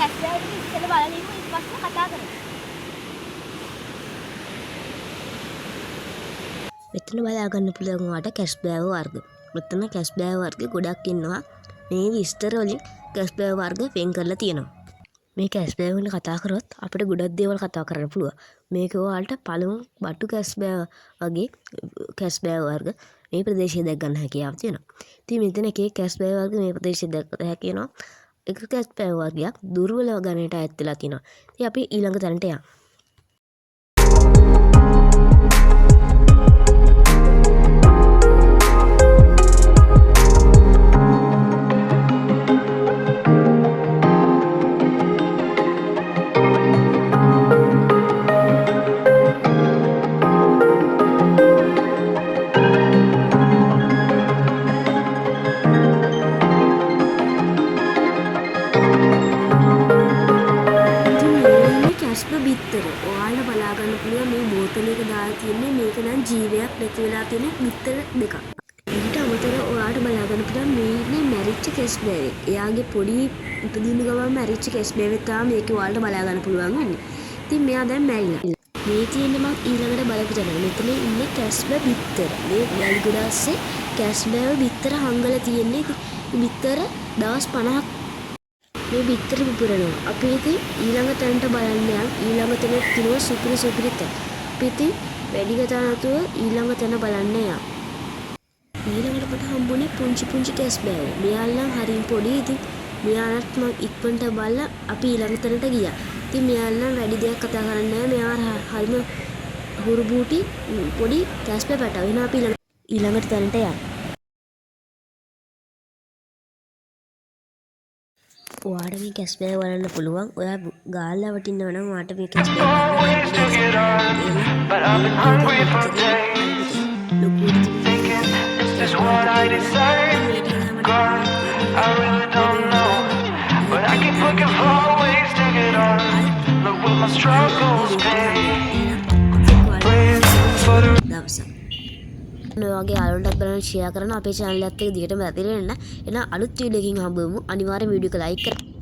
කැස් බෑව් එක ඉස්සෙල්ලා බලලා ඉමු ඊට පස්සේ කතා කරමු. මෙතන බලා ගන්න පුළුවන් ඔයාලට කැස් බෑව් වර්ග. මෙතන කැස් බෑව් වර්ග ගොඩක් ඉන්නවා. මේ විස්තර වලින් කැස් බෑව් වර්ග වෙන් කරලා තියෙනවා. මේ කැස් බෑව් ගැන කතා කරොත් අපිට ගොඩක් දේවල් කතා කරන්න පුළුවන්. මේක ඔයාලට පළමු බටු කැස් බෑව් වගේ කැස් බෑව් වර්ග මේ ප්‍රදේශයේ දැක් ගන්න හැකියාව තියෙනවා. ඉතින් මෙතන එකේ කැස් බෑව් වර්ග මේ ප්‍රදේශයේ දැක් හැකි වෙනවා. එක කැස් බෑව් වර්ගයක් දුර්වල ගණයට අයත් වෙලා තියෙනවා. ඉතින් අපි ඊළඟ තැනට යමු. බිත්තර ඔයාලට බලා ගන්න පුළුවන් මේ බෝතලයක දාලා තියෙන්නේ මේක නම් ජීවයක් නැති වෙලා තියෙන බිත්තර දෙකක්. ඊට අමතරව ඔයාලට බලා ගන්න පුළුවන් මේ මැරිච්ච කැස් බෑවේ. එයාගේ පොඩි උපදින්න ගමන් මැරිච්ච කැස් බෑවේ තමයි මේක ඔයාලට බලා ගන්න පුළුවන් වෙන්නේ. ඉතින් මෙයා දැන් මැරිලා. මේ තියෙන්නේ මම ඊළඟට බලපු තැන. මෙතන ඉන්නේ කැස් බෑ බිත්තර. මේ වැලි ගොඩස්සේ කැස් බෑව බිත්තර හංගලා තියෙන්නේ. බිත්තර දවස් 50ක් මේ බිත්තර පුපුරනවා. අපි ඉතින් ඊළඟ තැනට බලන්න යන්. ඊළඟ තැන තියෙනවා සුපිරි තැන. අපි ඉතින් වැඩි කතා නැතුව ඊළඟ තැන බලන්න යන්. ඊළඟට අපට හම්බුනේ පුංචි කැස් බෑව. මෙයාලා හරිය පොඩි. ඉතින් මෙයාලත් මම ඉක්මනට බලලා අපි ඊළඟ තැනට ගියා. ඉතින් මෙයාලා වැඩි දෙයක් කතා කරන්නේ නැහැ. මෙයා හරිම හුරු බූටි පොඩි කැස් බෑ පැටව. එහෙනම් අපි ඊළඟට තැනට යන්. ඔයාට මේ කැස් බෑව් බලන්න පුළුවන්. ඔයා ගාල්ලා වටින්නවා නම් ඔයාට මේ කැස් බෑව් ඔයාගේ යාළුවන්ටත් බලන්න ෂෙයා කරන්න අපේ channel එකත් එක්ක දිගටම ඇතුළේ වෙන්න. එහෙනම් අලුත් වීඩියෝ එකකින් හම්බ වෙමු. අනිවාර්යෙන් වීඩියෝ එක ලයික් කරන්න.